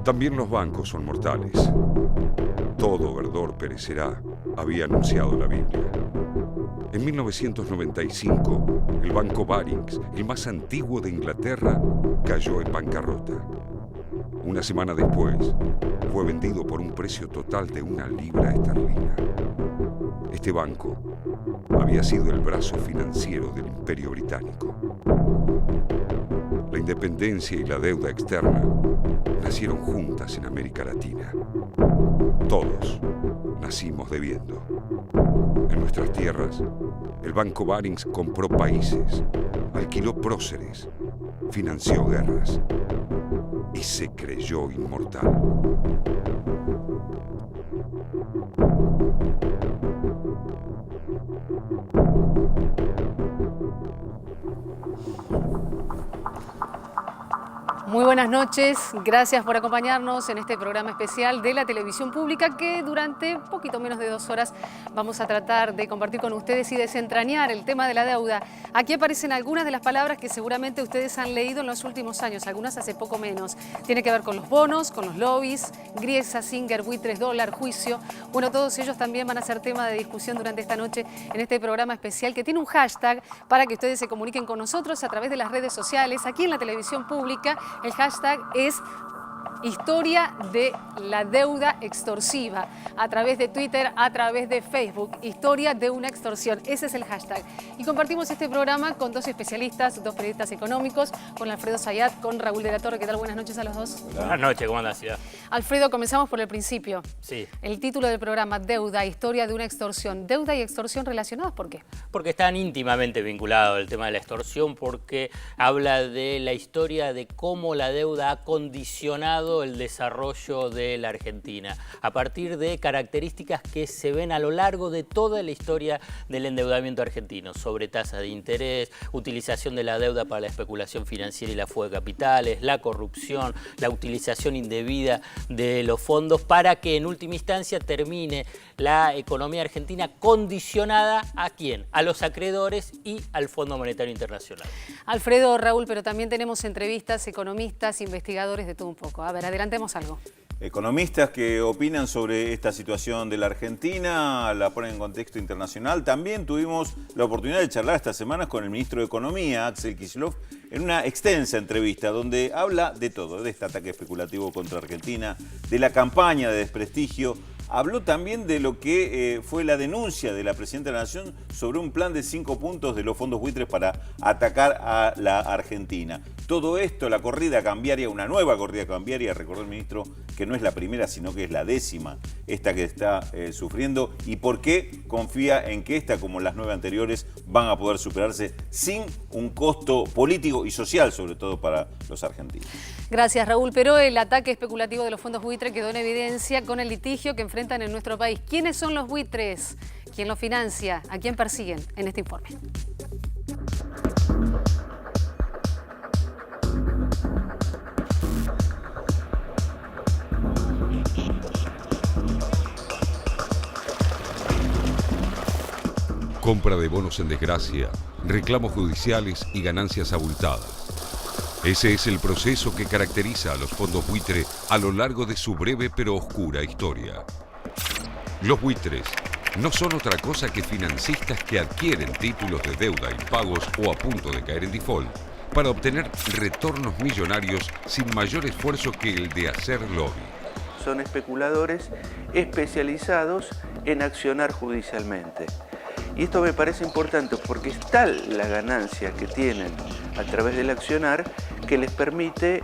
También los bancos son mortales. Todo verdor perecerá, había anunciado la Biblia. En 1995, el banco Barings, el más antiguo de Inglaterra, cayó en bancarrota. Una semana después, fue vendido por un precio total de 1 libra esterlina. Este banco había sido el brazo financiero del Imperio Británico. La independencia y la deuda externa nacieron juntas en América Latina. Todos nacimos debiendo. En nuestras tierras, el Banco Barings compró países, alquiló próceres, financió guerras y se creyó inmortal. Muy buenas noches, gracias por acompañarnos en este programa especial de la televisión pública que durante un poquito menos de 2 horas vamos a tratar de compartir con ustedes y desentrañar el tema de la deuda. Aquí aparecen algunas de las palabras que seguramente ustedes han leído en los últimos años, algunas hace poco menos. Tiene que ver con los bonos, con los lobbies, Griesa, Singer, buitres, dólar, juicio. Bueno, todos ellos también van a ser tema de discusión durante esta noche en este programa especial que tiene un hashtag para que ustedes se comuniquen con nosotros a través de las redes sociales, aquí en la televisión pública. El hashtag es Historia de la deuda extorsiva, a través de Twitter, a través de Facebook, Historia de una extorsión, ese es el hashtag. Y compartimos este programa con 2 especialistas, 2 periodistas económicos, con Alfredo Zayat, con Raúl de la Torre. ¿Qué tal? Buenas noches a los dos. Hola. Buenas noches, ¿cómo andas, Ciudad? Alfredo, comenzamos por el principio. Sí. El título del programa, Deuda, Historia de una extorsión. Deuda y extorsión relacionadas, ¿por qué? Porque están íntimamente vinculados el tema de la extorsión, porque habla de la historia de cómo la deuda ha condicionado el desarrollo de la Argentina, a partir de características que se ven a lo largo de toda la historia del endeudamiento argentino, sobre tasa de interés, utilización de la deuda para la especulación financiera y la fuga de capitales, la corrupción, la utilización indebida de los fondos para que en última instancia termine la economía argentina condicionada ¿a quién? A los acreedores y al Fondo Monetario Internacional. Alfredo, Raúl, pero también tenemos entrevistas, economistas, investigadores de todo un poco. A ver, adelantemos algo. Economistas que opinan sobre esta situación de la Argentina, la ponen en contexto internacional. También tuvimos la oportunidad de charlar estas semanas con el ministro de Economía, Axel Kicillof, en una extensa entrevista donde habla de todo, de este ataque especulativo contra Argentina, de la campaña de desprestigio. Habló también de lo que fue la denuncia de la Presidenta de la Nación sobre un plan de 5 puntos de los fondos buitres para atacar a la Argentina. Todo esto, la corrida cambiaria, una nueva corrida cambiaria, recordó el ministro que no es la primera, sino que es la 10ª, esta que está sufriendo, y por qué confía en que esta, como las 9 anteriores, van a poder superarse sin un costo político y social, sobre todo para los argentinos. Gracias, Raúl. Pero el ataque especulativo de los fondos buitres quedó en evidencia con el litigio que enfrentan en nuestro país. ¿Quiénes son los buitres? ¿Quién los financia? ¿A quién persiguen? En este informe. Compra de bonos en desgracia, reclamos judiciales y ganancias abultadas. Ese es el proceso que caracteriza a los fondos buitre a lo largo de su breve pero oscura historia. Los buitres no son otra cosa que financistas que adquieren títulos de deuda impagos o a punto de caer en default para obtener retornos millonarios sin mayor esfuerzo que el de hacer lobby. Son especuladores especializados en accionar judicialmente. Y esto me parece importante porque es tal la ganancia que tienen a través del accionar que les permite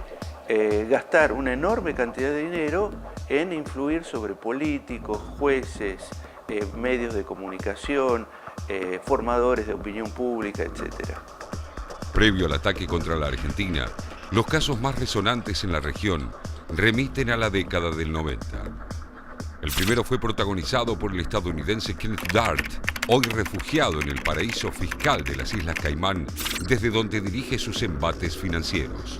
gastar una enorme cantidad de dinero en influir sobre políticos, jueces, medios de comunicación, formadores de opinión pública, etc. Previo al ataque contra la Argentina, los casos más resonantes en la región remiten a la década del 90. El primero fue protagonizado por el estadounidense Kenneth Dart, hoy refugiado en el paraíso fiscal de las Islas Caimán, desde donde dirige sus embates financieros.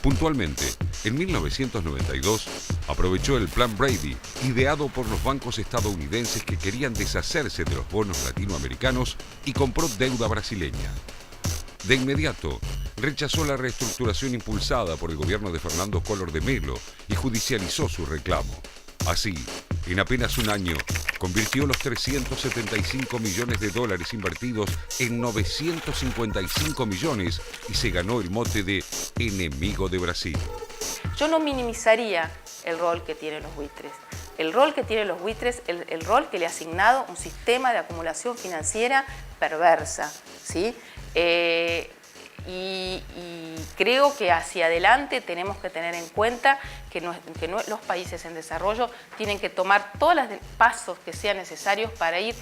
Puntualmente, en 1992, aprovechó el Plan Brady, ideado por los bancos estadounidenses que querían deshacerse de los bonos latinoamericanos y compró deuda brasileña. De inmediato, rechazó la reestructuración impulsada por el gobierno de Fernando Collor de Mello y judicializó su reclamo. Así, en apenas un año, convirtió los 375 millones de dólares invertidos en 955 millones y se ganó el mote de enemigo de Brasil. Yo no minimizaría el rol que tienen los buitres. El rol que tienen los buitres, el rol que le ha asignado un sistema de acumulación financiera perversa, ¿sí? Y creo que hacia adelante tenemos que tener en cuenta que los países en desarrollo tienen que tomar todos los pasos que sean necesarios para ir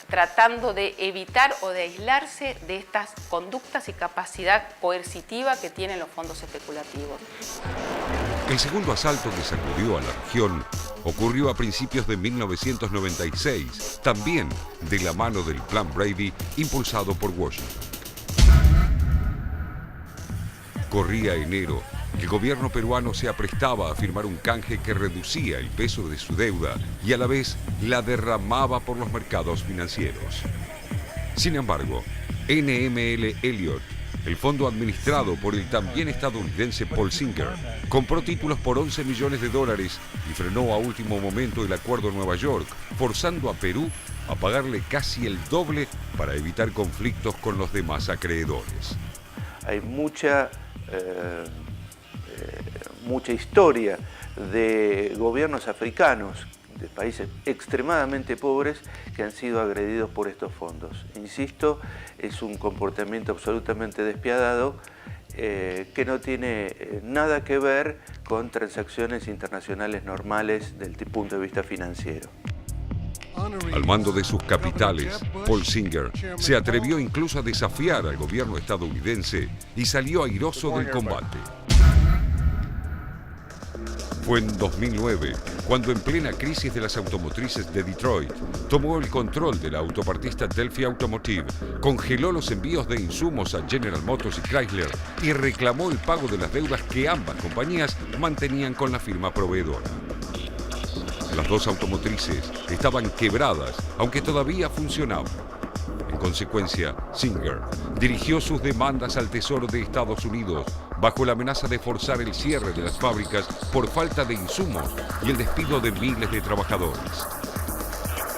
tratando de evitar o de aislarse de estas conductas y capacidad coercitiva que tienen los fondos especulativos. El segundo asalto que sacudió a la región ocurrió a principios de 1996, también de la mano del Plan Brady impulsado por Washington. Corría enero, el gobierno peruano se aprestaba a firmar un canje que reducía el peso de su deuda y a la vez la derramaba por los mercados financieros. Sin embargo, NML Elliott, el fondo administrado por el también estadounidense Paul Singer, compró títulos por 11 millones de dólares y frenó a último momento el acuerdo en Nueva York, forzando a Perú a pagarle casi el doble para evitar conflictos con los demás acreedores. Hay mucha historia de gobiernos africanos, de países extremadamente pobres que han sido agredidos por estos fondos. Insisto, es un comportamiento absolutamente despiadado que no tiene nada que ver con transacciones internacionales normales desde el punto de vista financiero. Al mando de sus capitales, Paul Singer se atrevió incluso a desafiar al gobierno estadounidense y salió airoso del combate. Fue en 2009 cuando, en plena crisis de las automotrices de Detroit, tomó el control de la autopartista Delphi Automotive, congeló los envíos de insumos a General Motors y Chrysler y reclamó el pago de las deudas que ambas compañías mantenían con la firma proveedora. Las dos automotrices estaban quebradas, aunque todavía funcionaban. En consecuencia, Singer dirigió sus demandas al Tesoro de Estados Unidos bajo la amenaza de forzar el cierre de las fábricas por falta de insumos y el despido de miles de trabajadores.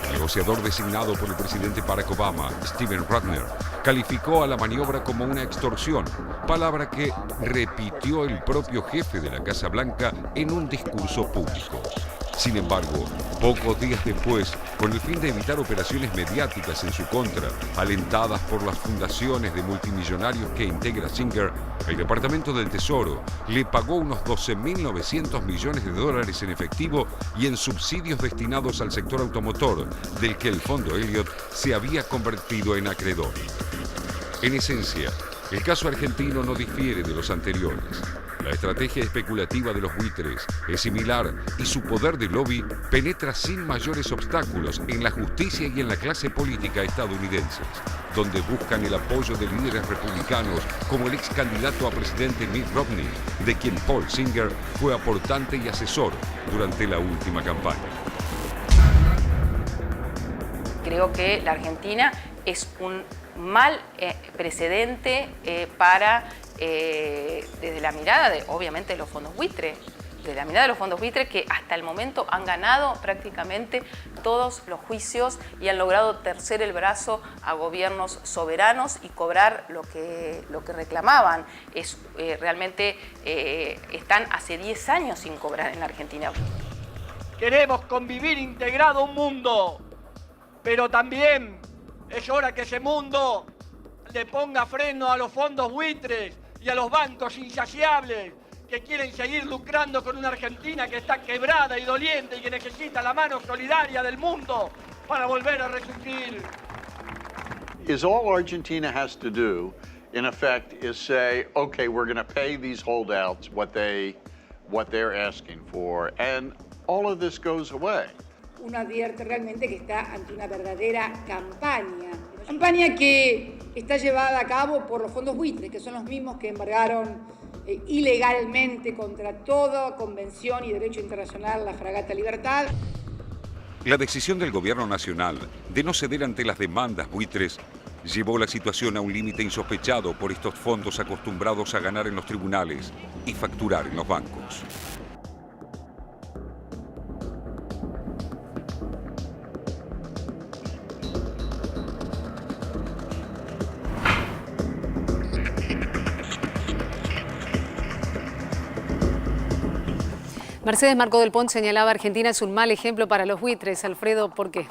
El negociador designado por el presidente Barack Obama, Steven Rattner, calificó a la maniobra como una extorsión, palabra que repitió el propio jefe de la Casa Blanca en un discurso público. Sin embargo, pocos días después, con el fin de evitar operaciones mediáticas en su contra, alentadas por las fundaciones de multimillonarios que integra Singer, el Departamento del Tesoro le pagó unos 12.900 millones de dólares en efectivo y en subsidios destinados al sector automotor, del que el fondo Elliott se había convertido en acreedor. En esencia, el caso argentino no difiere de los anteriores. La estrategia especulativa de los buitres es similar y su poder de lobby penetra sin mayores obstáculos en la justicia y en la clase política estadounidenses, donde buscan el apoyo de líderes republicanos como el ex candidato a presidente Mitt Romney, de quien Paul Singer fue aportante y asesor durante la última campaña. Creo que la Argentina es un mal precedente para, desde la mirada de, obviamente, de los fondos buitre, desde la mirada de los fondos buitre que hasta el momento han ganado prácticamente todos los juicios y han logrado torcer el brazo a gobiernos soberanos y cobrar lo que reclamaban. Realmente están hace 10 años sin cobrar en la Argentina. Queremos convivir integrado un mundo, pero también es hora que ese mundo le ponga freno a los fondos buitres y a los bancos insaciables que quieren seguir lucrando con una Argentina que está quebrada y doliente y que necesita la mano solidaria del mundo para volver a resurgir. Is all Argentina has to do, in effect, is say, okay, we're going to pay these holdouts what they're asking for, and all of this goes away. Uno advierte realmente que está ante una verdadera campaña que está llevada a cabo por los fondos buitres, que son los mismos que embargaron ilegalmente contra toda convención y derecho internacional la fragata Libertad. La decisión del gobierno nacional de no ceder ante las demandas buitres llevó la situación a un límite insospechado por estos fondos acostumbrados a ganar en los tribunales y facturar en los bancos. Mercedes Marcó del Pont señalaba: Argentina es un mal ejemplo para los buitres. Alfredo, ¿por qué?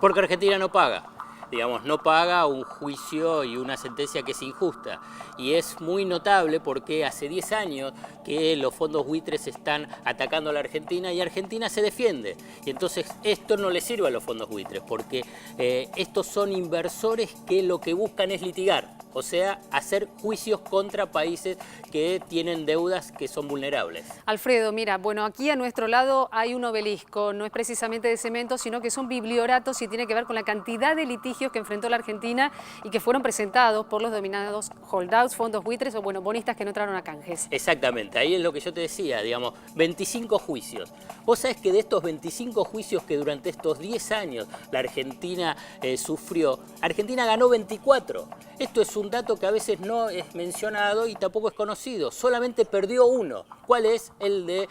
Porque Argentina no paga. Digamos, no paga un juicio y una sentencia que es injusta. Y es muy notable porque hace 10 años que los fondos buitres están atacando a la Argentina y Argentina se defiende. Y entonces esto no le sirve a los fondos buitres porque estos son inversores que lo que buscan es litigar. O sea, hacer juicios contra países que tienen deudas que son vulnerables. Alfredo, mira, bueno, aquí a nuestro lado hay un obelisco, no es precisamente de cemento, sino que son biblioratos y tiene que ver con la cantidad de litigios que enfrentó la Argentina y que fueron presentados por los denominados holdouts, fondos buitres o, bueno, bonistas que no entraron a canjes. Exactamente, ahí es lo que yo te decía, digamos, 25 juicios. Vos sabés que de estos 25 juicios que durante estos 10 años la Argentina sufrió, Argentina ganó 24. Esto es un dato que a veces no es mencionado y tampoco es conocido. Solamente perdió uno. ¿Cuál es? El de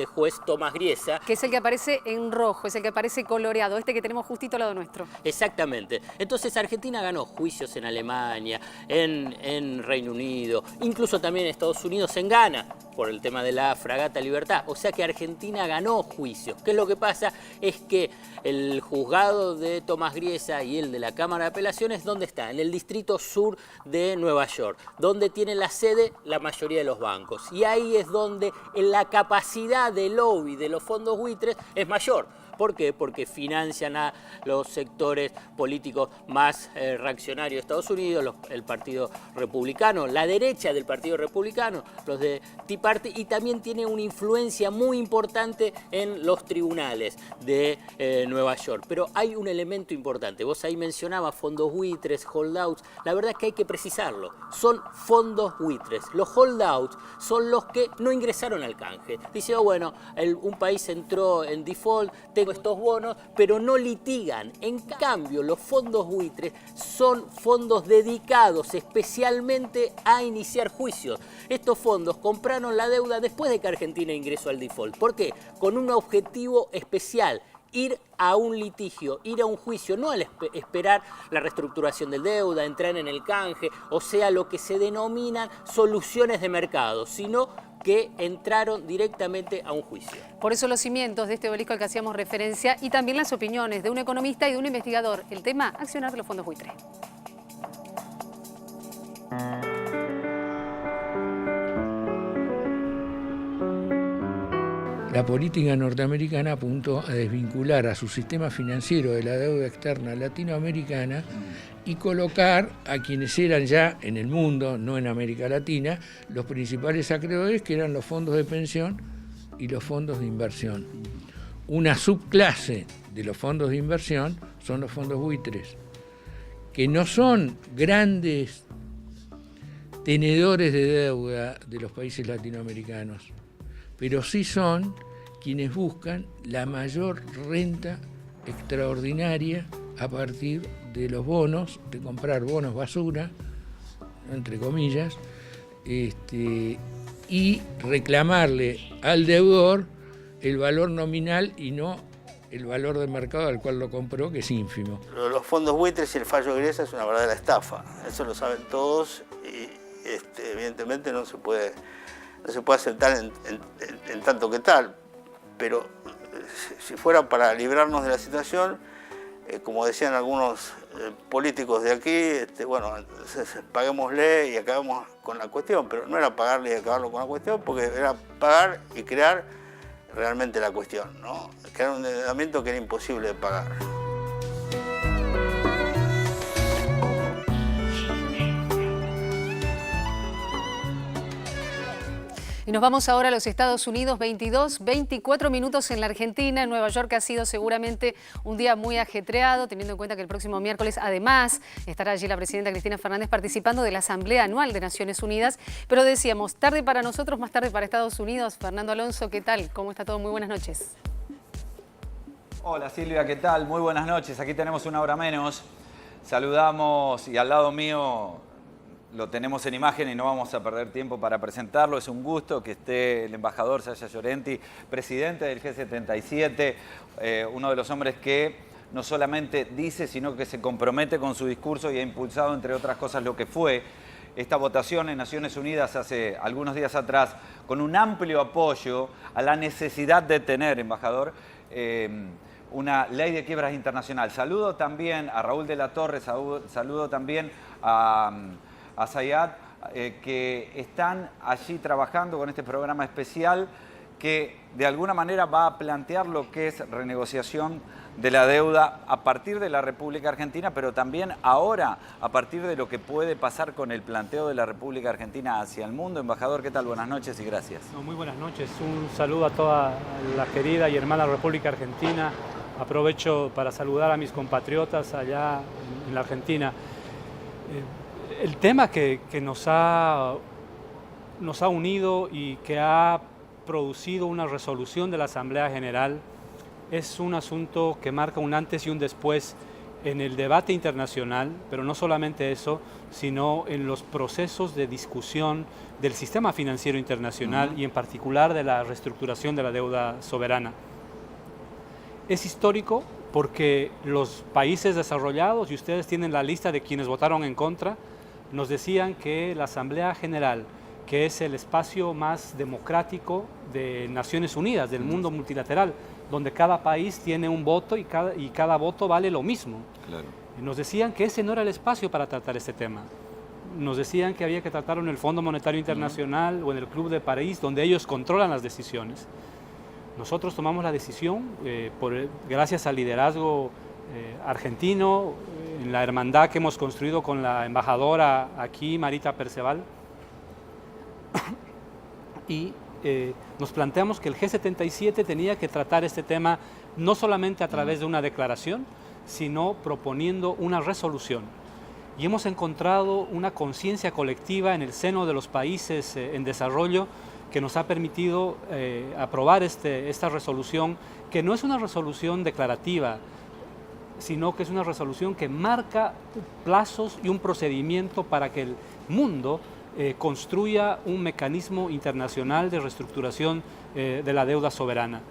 juez Tomás Griesa. Que es el que aparece en rojo, es el que aparece coloreado, este que tenemos justito al lado nuestro. Exactamente. Entonces Argentina ganó juicios en Alemania, en Reino Unido, incluso también en Estados Unidos, en Ghana, por el tema de la Fragata Libertad. O sea que Argentina ganó juicios. ¿Qué es lo que pasa? Es que el juzgado de Tomás Griesa y el de la Cámara de Apelaciones, ¿dónde está? En el distrito sur de Nueva York, donde tiene la sede la mayoría de los bancos. Y ahí es donde la capacidad de lobby de los fondos buitres es mayor. ¿Por qué? Porque financian a los sectores políticos más reaccionarios de Estados Unidos, el Partido Republicano, la derecha del Partido Republicano, los de Tea Party, y también tiene una influencia muy importante en los tribunales de Nueva York. Pero hay un elemento importante. Vos ahí mencionabas fondos buitres, holdouts. La verdad es que hay que precisarlo. Son fondos buitres. Los holdouts son los que no ingresaron al canje. Dice, bueno, un país entró en default, estos bonos, pero no litigan. En cambio, los fondos buitres son fondos dedicados especialmente a iniciar juicios. Estos fondos compraron la deuda después de que Argentina ingresó al default. ¿Por qué? Con un objetivo especial: ir a un litigio, ir a un juicio, no al esperar la reestructuración de deuda, entrar en el canje, o sea, lo que se denominan soluciones de mercado, sino que entraron directamente a un juicio. Por eso los cimientos de este obelisco al que hacíamos referencia y también las opiniones de un economista y de un investigador. El tema: accionar de los fondos buitres. La política norteamericana apuntó a desvincular a su sistema financiero de la deuda externa latinoamericana y colocar a quienes eran ya en el mundo, no en América Latina, los principales acreedores, que eran los fondos de pensión y los fondos de inversión. Una subclase de los fondos de inversión son los fondos buitres, que no son grandes tenedores de deuda de los países latinoamericanos, pero sí son quienes buscan la mayor renta extraordinaria a partir de los bonos, de comprar bonos basura, entre comillas, y reclamarle al deudor el valor nominal y no el valor de mercado al cual lo compró, que es ínfimo. Los fondos buitres y el fallo de Griesa es una verdadera estafa, eso lo saben todos y evidentemente no se puede aceptar en tanto que tal, pero si fuera para librarnos de la situación, como decían algunos políticos de aquí, bueno, entonces paguémosle y acabemos con la cuestión, pero no era pagarle y acabarlo con la cuestión, porque era pagar y crear realmente la cuestión, ¿no? Crear un endeudamiento que era imposible de pagar. Y nos vamos ahora a los Estados Unidos, 24 minutos en la Argentina. En Nueva York ha sido seguramente un día muy ajetreado, teniendo en cuenta que el próximo miércoles, además, estará allí la presidenta Cristina Fernández participando de la Asamblea Anual de Naciones Unidas. Pero decíamos, tarde para nosotros, más tarde para Estados Unidos. Fernando Alonso, ¿qué tal? ¿Cómo está todo? Muy buenas noches. Hola Silvia, ¿qué tal? Muy buenas noches. Aquí tenemos una hora menos. Saludamos y al lado mío lo tenemos en imagen y no vamos a perder tiempo para presentarlo. Es un gusto que esté el embajador Sasha Llorenti, presidente del G77, uno de los hombres que no solamente dice, sino que se compromete con su discurso y ha impulsado, entre otras cosas, lo que fue esta votación en Naciones Unidas hace algunos días atrás, con un amplio apoyo a la necesidad de tener, embajador, una ley de quiebras internacional. Saludo también a Raúl de la Torre, saludo también a Zayad, que están allí trabajando con este programa especial que de alguna manera va a plantear lo que es renegociación de la deuda a partir de la República Argentina, pero también ahora a partir de lo que puede pasar con el planteo de la República Argentina hacia el mundo. Embajador, ¿qué tal? Buenas noches y gracias. Muy buenas noches. Un saludo a toda la querida y hermana República Argentina. Aprovecho para saludar a mis compatriotas allá en la Argentina. El tema que nos ha unido y que ha producido una resolución de la Asamblea General es un asunto que marca un antes y un después en el debate internacional, pero no solamente eso, sino en los procesos de discusión del sistema financiero internacional y en particular de la reestructuración de la deuda soberana. Es histórico porque los países desarrollados, y ustedes tienen la lista de quienes votaron en contra, nos decían que la Asamblea General, que es el espacio más democrático de Naciones Unidas, del mundo multilateral, donde cada país tiene un voto y cada voto vale lo mismo. Claro. Nos decían que ese no era el espacio para tratar este tema. Nos decían que había que tratarlo en el Fondo Monetario Internacional o en el Club de París, donde ellos controlan las decisiones. Nosotros tomamos la decisión, gracias al liderazgo argentino, en la hermandad que hemos construido con la embajadora aquí, Marita Perceval, y nos planteamos que el G77 tenía que tratar este tema no solamente a través de una declaración, sino proponiendo una resolución. Y hemos encontrado una conciencia colectiva en el seno de los países en desarrollo que nos ha permitido aprobar esta resolución, que no es una resolución declarativa, sino que es una resolución que marca plazos y un procedimiento para que el mundo construya un mecanismo internacional de reestructuración de la deuda soberana.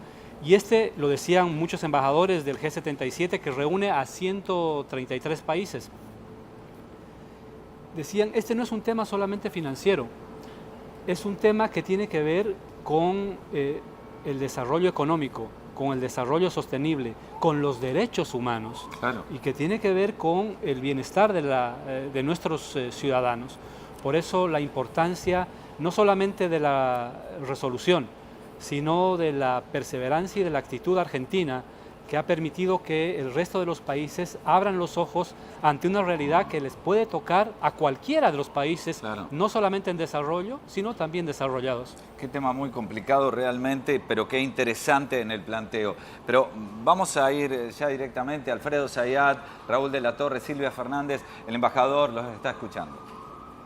Y lo decían muchos embajadores del G77, que reúne a 133 países. Decían, este no es un tema solamente financiero, es un tema que tiene que ver con el desarrollo económico, con el desarrollo sostenible, con los derechos humanos, claro, y que tiene que ver con el bienestar de nuestros ciudadanos. Por eso la importancia no solamente de la resolución, sino de la perseverancia y de la actitud argentina, que ha permitido que el resto de los países abran los ojos ante una realidad que les puede tocar a cualquiera de los países, claro, no solamente en desarrollo, sino también desarrollados. Qué tema muy complicado realmente, pero qué interesante en el planteo. Pero vamos a ir ya directamente a Alfredo Zayad, Raúl de la Torre, Silvia Fernández, el embajador los está escuchando.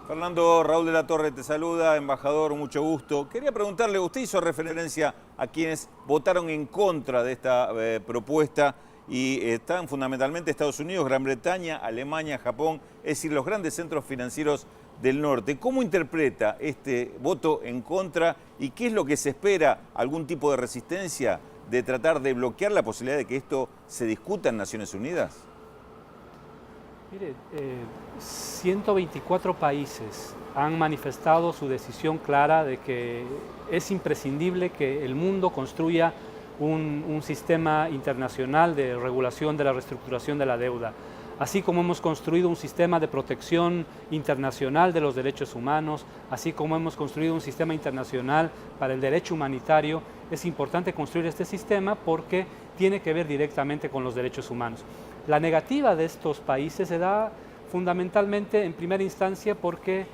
Fernando, Raúl de la Torre te saluda, embajador, mucho gusto. Quería preguntarle, usted hizo referencia a quienes votaron en contra de esta propuesta y están fundamentalmente Estados Unidos, Gran Bretaña, Alemania, Japón, es decir, los grandes centros financieros del norte. ¿Cómo interpreta este voto en contra y qué es lo que se espera? ¿Algún tipo de resistencia de tratar de bloquear la posibilidad de que esto se discuta en Naciones Unidas? Mire, 124 países han manifestado su decisión clara de que es imprescindible que el mundo construya un sistema internacional de regulación de la reestructuración de la deuda, así como hemos construido un sistema de protección internacional de los derechos humanos, así como hemos construido un sistema internacional para el derecho humanitario. Es importante construir este sistema porque tiene que ver directamente con los derechos humanos. La negativa de estos países se da fundamentalmente en primera instancia porque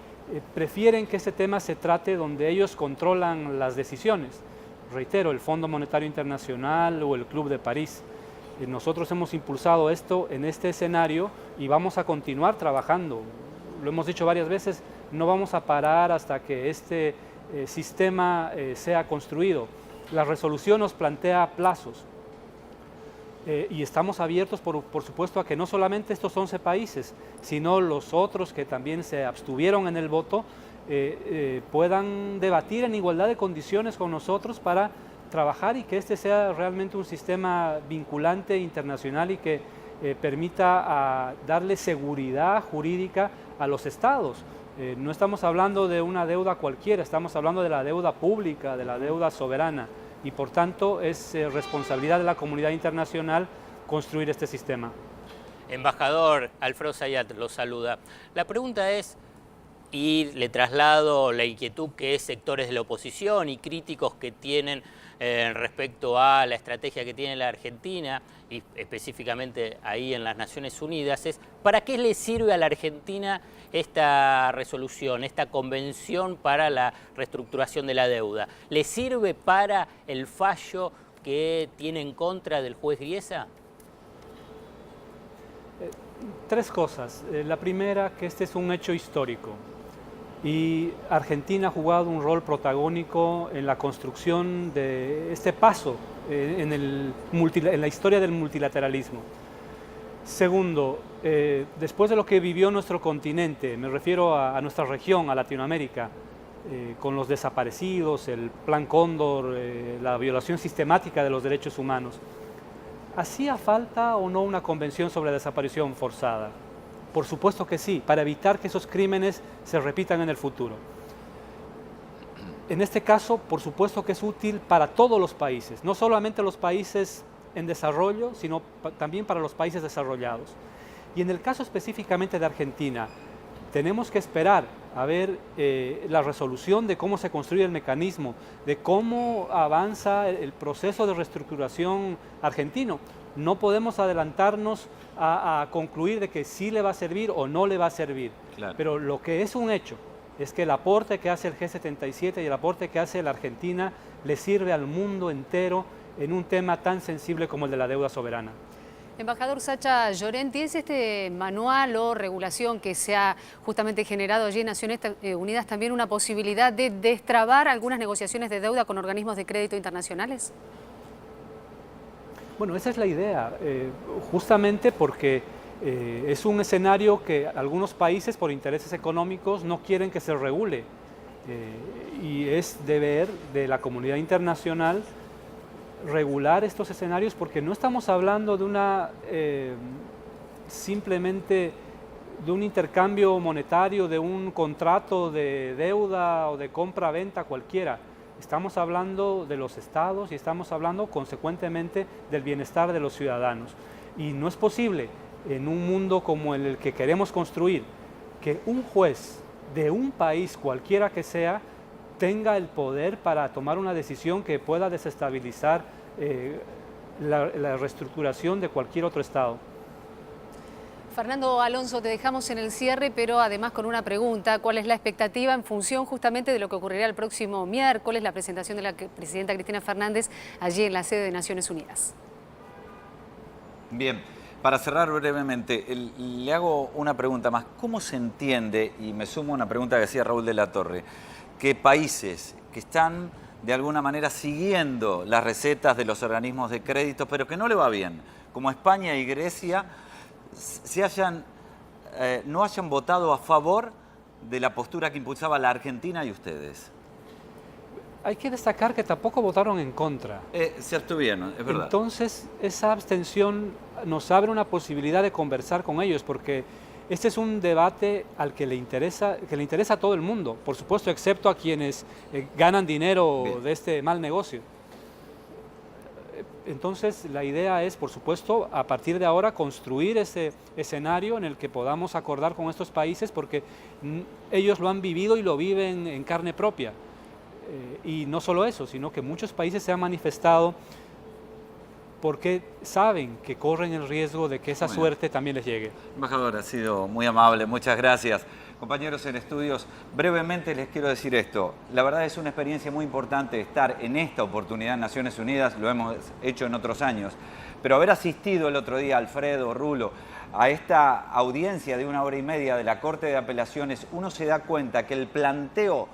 prefieren que este tema se trate donde ellos controlan las decisiones. Reitero, el Fondo Monetario Internacional o el Club de París. Nosotros hemos impulsado esto en este escenario y vamos a continuar trabajando. Lo hemos dicho varias veces, no vamos a parar hasta que este sistema sea construido. La resolución nos plantea plazos. Y estamos abiertos, por supuesto, a que no solamente estos 11 países, sino los otros que también se abstuvieron en el voto, puedan debatir en igualdad de condiciones con nosotros para trabajar y que este sea realmente un sistema vinculante internacional y que permita darle seguridad jurídica a los estados. No estamos hablando de una deuda cualquiera, estamos hablando de la deuda pública, de la deuda soberana, y por tanto es responsabilidad de la comunidad internacional construir este sistema. Embajador Alfredo Zayat lo saluda. La pregunta es, y le traslado la inquietud que es sectores de la oposición y críticos que tienen respecto a la estrategia que tiene la Argentina, y específicamente ahí en las Naciones Unidas, es ¿para qué le sirve a la Argentina esta resolución, esta convención para la reestructuración de la deuda? ¿Le sirve para el fallo que tiene en contra del juez Griesa? Tres cosas. La primera, que este es un hecho histórico. Y Argentina ha jugado un rol protagónico en la construcción de este paso en la historia del multilateralismo. Segundo, después de lo que vivió nuestro continente, me refiero a nuestra región, a Latinoamérica, con los desaparecidos, el Plan Cóndor, la violación sistemática de los derechos humanos, ¿hacía falta o no una convención sobre desaparición forzada? Por supuesto que sí, para evitar que esos crímenes se repitan en el futuro. En este caso, por supuesto que es útil para todos los países, no solamente los países en desarrollo, sino también para los países desarrollados. Y en el caso específicamente de Argentina, tenemos que esperar a ver la resolución de cómo se construye el mecanismo, de cómo avanza el proceso de reestructuración argentino. No podemos adelantarnos a concluir de que sí le va a servir o no le va a servir. Claro. Pero lo que es un hecho es que el aporte que hace el G77 y el aporte que hace la Argentina le sirve al mundo entero en un tema tan sensible como el de la deuda soberana. Embajador Sacha Llorenti, ¿es este manual o regulación que se ha justamente generado allí en Naciones Unidas también una posibilidad de destrabar algunas negociaciones de deuda con organismos de crédito internacionales? Bueno, esa es la idea, justamente porque es un escenario que algunos países por intereses económicos no quieren que se regule y es deber de la comunidad internacional regular estos escenarios porque no estamos hablando de simplemente de un intercambio monetario, de un contrato de deuda o de compra-venta cualquiera. Estamos hablando de los estados y estamos hablando consecuentemente del bienestar de los ciudadanos. Y no es posible en un mundo como el que queremos construir que un juez de un país cualquiera que sea tenga el poder para tomar una decisión que pueda desestabilizar la reestructuración de cualquier otro estado. Fernando Alonso, te dejamos en el cierre, pero además con una pregunta. ¿Cuál es la expectativa en función justamente de lo que ocurrirá el próximo miércoles, la presentación de la presidenta Cristina Fernández allí en la sede de Naciones Unidas? Bien, para cerrar brevemente, le hago una pregunta más. ¿Cómo se entiende, y me sumo a una pregunta que hacía Raúl de la Torre, que países que están de alguna manera siguiendo las recetas de los organismos de crédito, pero que no le va bien, como España y Grecia, no hayan votado a favor de la postura que impulsaba la Argentina y ustedes? Hay que destacar que tampoco votaron en contra. Se abstuvieron, es verdad. Entonces, esa abstención nos abre una posibilidad de conversar con ellos, porque este es un debate al que le interesa a todo el mundo, por supuesto, excepto a quienes ganan dinero de este mal negocio. Entonces, la idea es, por supuesto, a partir de ahora construir ese escenario en el que podamos acordar con estos países, porque ellos lo han vivido y lo viven en carne propia. Y no solo eso, sino que muchos países se han manifestado porque saben que corren el riesgo de que esa suerte también les llegue. Embajador, ha sido muy amable, muchas gracias. Compañeros en estudios, brevemente les quiero decir esto. La verdad es una experiencia muy importante estar en esta oportunidad en Naciones Unidas, lo hemos hecho en otros años, pero haber asistido el otro día, Alfredo, Rulo, a esta audiencia de 1 hora y media de la Corte de Apelaciones, uno se da cuenta que el planteo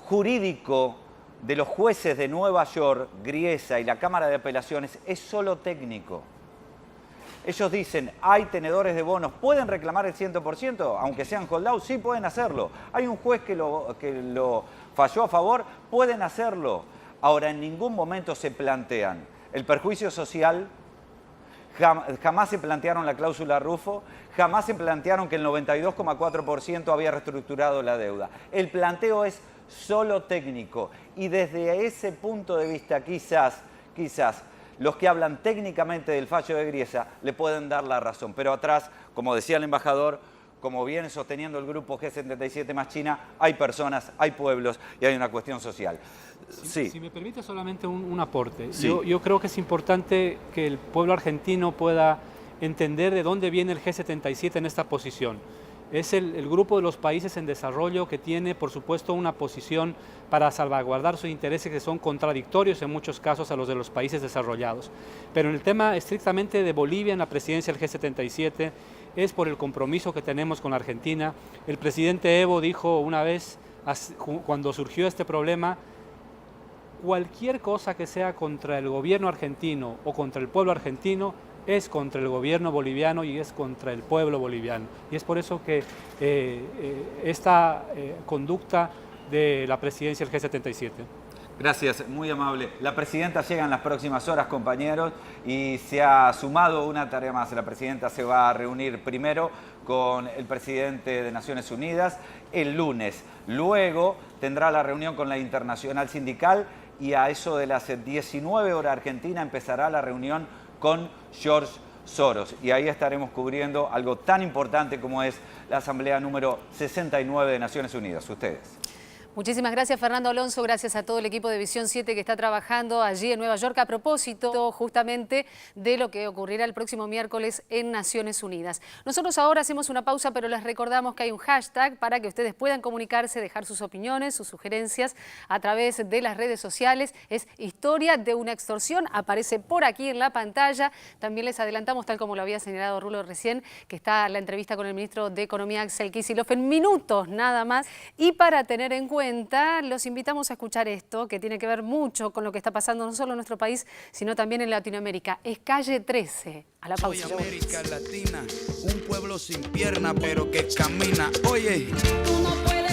jurídico de los jueces de Nueva York, Griesa y la Cámara de Apelaciones es solo técnico. Ellos dicen, hay tenedores de bonos, ¿pueden reclamar el 100%? Aunque sean holdout, sí pueden hacerlo. Hay un juez que lo falló a favor, pueden hacerlo. Ahora, en ningún momento se plantean el perjuicio social, jamás se plantearon la cláusula Rufo, jamás se plantearon que el 92,4% había reestructurado la deuda. El planteo es solo técnico y desde ese punto de vista quizás los que hablan técnicamente del fallo de Griesa le pueden dar la razón. Pero atrás, como decía el embajador, como viene sosteniendo el grupo G77 más China, hay personas, hay pueblos y hay una cuestión social. Sí. Si me permite solamente un aporte. Sí. Yo creo que es importante que el pueblo argentino pueda entender de dónde viene el G77 en esta posición. Es el grupo de los países en desarrollo que tiene, por supuesto, una posición para salvaguardar sus intereses que son contradictorios en muchos casos a los de los países desarrollados. Pero en el tema estrictamente de Bolivia en la presidencia del G77 es por el compromiso que tenemos con la Argentina. El presidente Evo dijo una vez, cuando surgió este problema, cualquier cosa que sea contra el gobierno argentino o contra el pueblo argentino es contra el gobierno boliviano y es contra el pueblo boliviano. Y es por eso que esta conducta de la presidencia del G77. Gracias, muy amable. La presidenta llega en las próximas horas, compañeros, y se ha sumado una tarea más. La presidenta se va a reunir primero con el presidente de Naciones Unidas el lunes. Luego tendrá la reunión con la Internacional Sindical y a eso de las 19 horas Argentina empezará la reunión con George Soros. Y ahí estaremos cubriendo algo tan importante como es la Asamblea número 69 de Naciones Unidas. Ustedes. Muchísimas gracias, Fernando Alonso. Gracias a todo el equipo de Visión 7 que está trabajando allí en Nueva York a propósito justamente de lo que ocurrirá el próximo miércoles en Naciones Unidas. Nosotros ahora hacemos una pausa, pero les recordamos que hay un hashtag para que ustedes puedan comunicarse, dejar sus opiniones, sus sugerencias a través de las redes sociales. Es Historia de una extorsión. Aparece por aquí en la pantalla. También les adelantamos, tal como lo había señalado Rulo recién, que está la entrevista con el ministro de Economía, Axel Kicillof, en minutos nada más. Y para tener en cuenta, los invitamos a escuchar esto, que tiene que ver mucho con lo que está pasando no solo en nuestro país, sino también en Latinoamérica. Es Calle 13. A la pausa. Soy América Latina, un pueblo sin pierna, pero que camina. Oye, tú no puedes